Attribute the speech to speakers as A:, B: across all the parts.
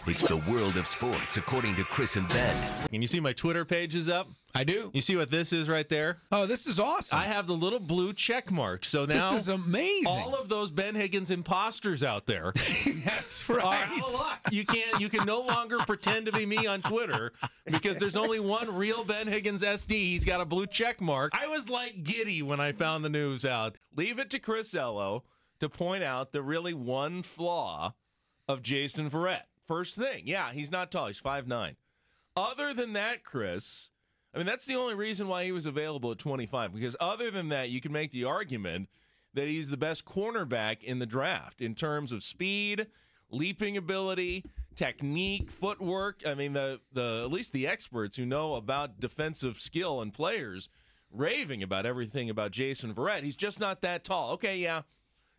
A: It's the world of sports, according to Chris and Ben.
B: Can you see my Twitter page is up?
C: I do.
B: You see what this is right there?
C: Oh, this is awesome.
B: I have the little blue check mark. So now
C: this is amazing.
B: all of those Ben Higgins imposters out there
C: That's
B: are
C: right.
B: out of luck. You can no longer pretend to be me on Twitter because there's only one real Ben Higgins SD. He's got a blue check mark. I was like giddy when I found the news out. Leave it to Chris Ello to point out the really one flaw of Jason Verrett. First thing, yeah, he's not tall. He's 5'9". Other than that, Chris, I mean, that's the only reason why he was available at 25, because other than that, you can make the argument that he's the best cornerback in the draft in terms of speed, leaping ability, technique, footwork. I mean, the at least the experts who know about defensive skill and players raving about everything about Jason Verrett. He's just not that tall. Okay, yeah.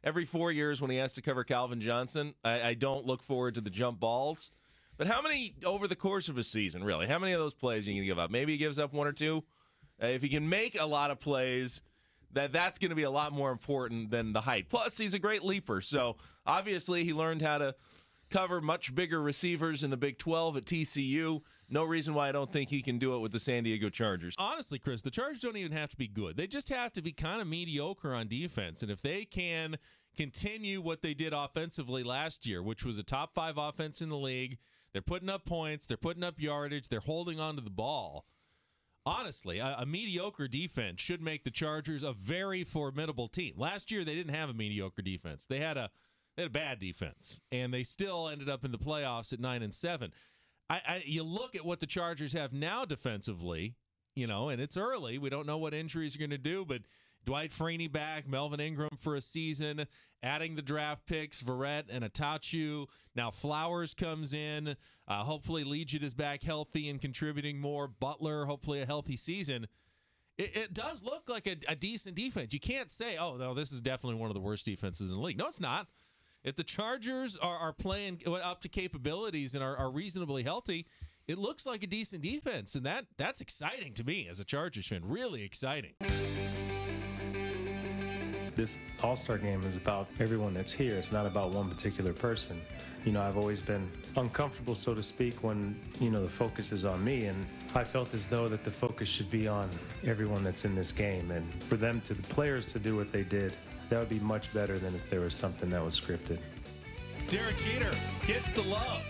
B: Every 4 years when he has to cover Calvin Johnson, I don't look forward to the jump balls. But how many over the course of a season, really? How many of those plays are you going to give up? Maybe he gives up one or two. If he can make a lot of plays, that's going to be a lot more important than the height. Plus, he's a great leaper. So, obviously, he learned how to cover much bigger receivers in the Big 12 at TCU. No reason why I don't think he can do it with the San Diego Chargers. Honestly, Chris, the Chargers don't even have to be good. They just have to be kind of mediocre on defense. And if they can continue what they did offensively last year, which was a top 5 offense in the league, they're putting up points, they're putting up yardage, they're holding on to the ball. Honestly, a mediocre defense should make the Chargers a very formidable team. Last year, they didn't have a mediocre defense. They had a bad defense, and they still ended up in the playoffs at 9-7. You look at what the Chargers have now defensively, and it's early. We don't know what injuries are going to do, but Dwight Freeney back, Melvin Ingram for a season, adding the draft picks, Verrett and Atachu. Now Flowers comes in. Hopefully Legit is back healthy and contributing more. Butler, hopefully a healthy season. It does look like a decent defense. You can't say, oh, no, this is definitely one of the worst defenses in the league. No, it's not. If the Chargers are playing up to capabilities and are reasonably healthy, it looks like a decent defense, and that's exciting to me as a Chargers fan. Really exciting.
D: This All-Star game is about everyone that's here. It's not about one particular person. I've always been uncomfortable, so to speak, when, the focus is on me, and I felt as though that the focus should be on everyone that's in this game, and for the players to do what they did, that would be much better than if there was something that was scripted.
B: Derek Jeter gets the love.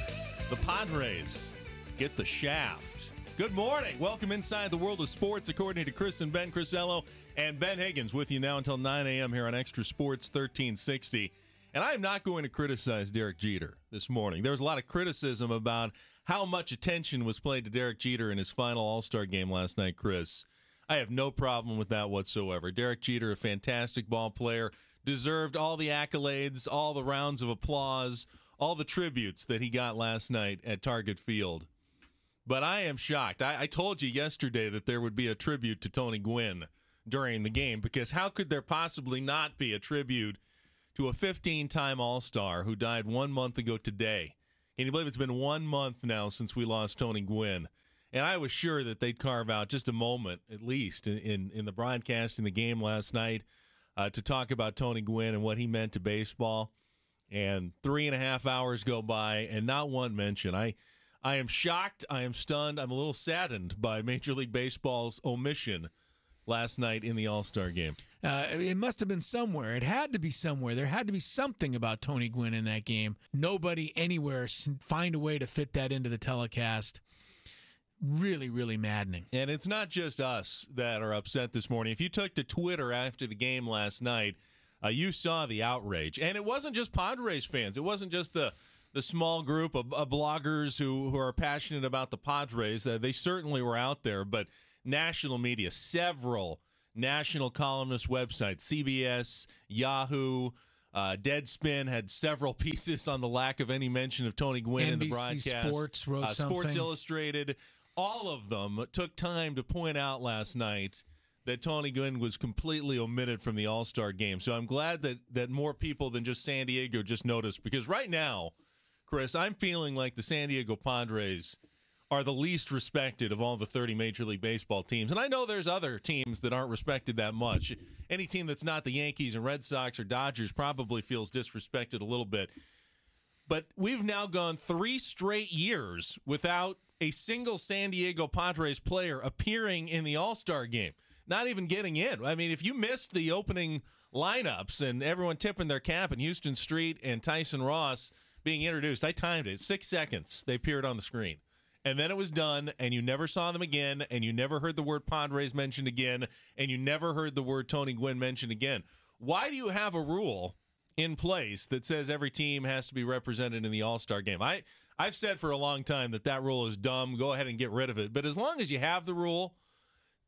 B: The Padres get the shaft. Good morning. Welcome inside the world of sports, according to Chris and Ben Crisello and Ben Higgins, with you now until 9 a.m. here on Extra Sports 1360. And I am not going to criticize Derek Jeter this morning. There was a lot of criticism about how much attention was played to Derek Jeter in his final All-Star game last night, Chris. I have no problem with that whatsoever. Derek Jeter, a fantastic ball player, deserved all the accolades, all the rounds of applause, all the tributes that he got last night at Target Field. But I am shocked. I told you yesterday that there would be a tribute to Tony Gwynn during the game, because how could there possibly not be a tribute to a 15-time All-Star who died 1 month ago today? Can you believe it's been 1 month now since we lost Tony Gwynn? And I was sure that they'd carve out just a moment, at least, in the broadcast in the game last night to talk about Tony Gwynn and what he meant to baseball. And 3.5 hours go by, and not one mention. I am shocked. I am stunned. I'm a little saddened by Major League Baseball's omission last night in the All-Star game.
C: It must have been somewhere. It had to be somewhere. There had to be something about Tony Gwynn in that game. Nobody anywhere find a way to fit that into the telecast. Really, really maddening.
B: And it's not just us that are upset this morning. If you took to Twitter after the game last night, you saw the outrage. And it wasn't just Padres fans. It wasn't just the small group of bloggers who are passionate about the Padres. They certainly were out there, but national media, several national columnist websites, CBS, Yahoo, Deadspin had several pieces on the lack of any mention of Tony Gwynn in the broadcast.
C: Sports wrote something.
B: Sports Illustrated, all of them took time to point out last night that Tony Gwynn was completely omitted from the All-Star game. So I'm glad that more people than just San Diego just noticed, because right now, Chris, I'm feeling like the San Diego Padres are the least respected of all the 30 Major League Baseball teams. And I know there's other teams that aren't respected that much. Any team that's not the Yankees and Red Sox or Dodgers probably feels disrespected a little bit. But we've now gone 3 straight years without a single San Diego Padres player appearing in the All-Star game, not even getting in. I mean, if you missed the opening lineups and everyone tipping their cap and Houston Street and Tyson Ross being introduced, I timed it. 6 seconds, they appeared on the screen. And then it was done, and you never saw them again, and you never heard the word Padres mentioned again, and you never heard the word Tony Gwynn mentioned again. Why do you have a rule in place that says every team has to be represented in the All-Star game? I've said for a long time that rule is dumb. Go ahead and get rid of it. But as long as you have the rule,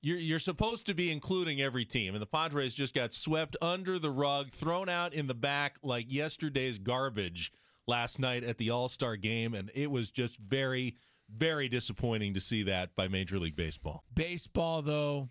B: you're supposed to be including every team. And the Padres just got swept under the rug, thrown out in the back like yesterday's garbage last night at the All-Star game. And it was just very, very disappointing to see that by Major League Baseball.
C: Baseball, though,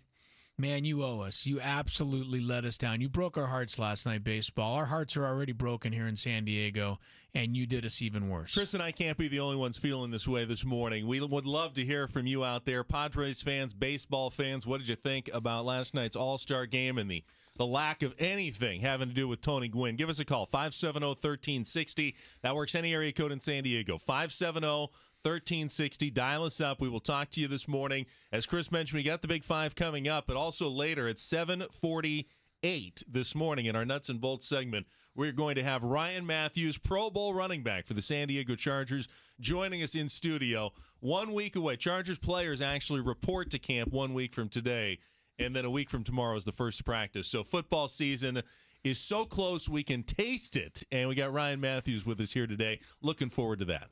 C: man, you owe us. You absolutely let us down. You broke our hearts last night, baseball. Our hearts are already broken here in San Diego, and you did us even worse.
B: Chris and I can't be the only ones feeling this way this morning. We would love to hear from you out there, Padres fans, baseball fans. What did you think about last night's All-Star game and the lack of anything having to do with Tony Gwynn? Give us a call, 570-1360. That works any area code in San Diego, 570-1360. Dial us up. We will talk to you this morning. As Chris mentioned, we got the Big Five coming up, but also later at 7:48 this morning in our Nuts and Bolts segment, we're going to have Ryan Matthews, Pro Bowl running back for the San Diego Chargers, joining us in studio 1 week away. Chargers players actually report to camp 1 week from today, and then a week from tomorrow is the first practice. So football season is so close we can taste it, and we got Ryan Matthews with us here today. Looking forward to that.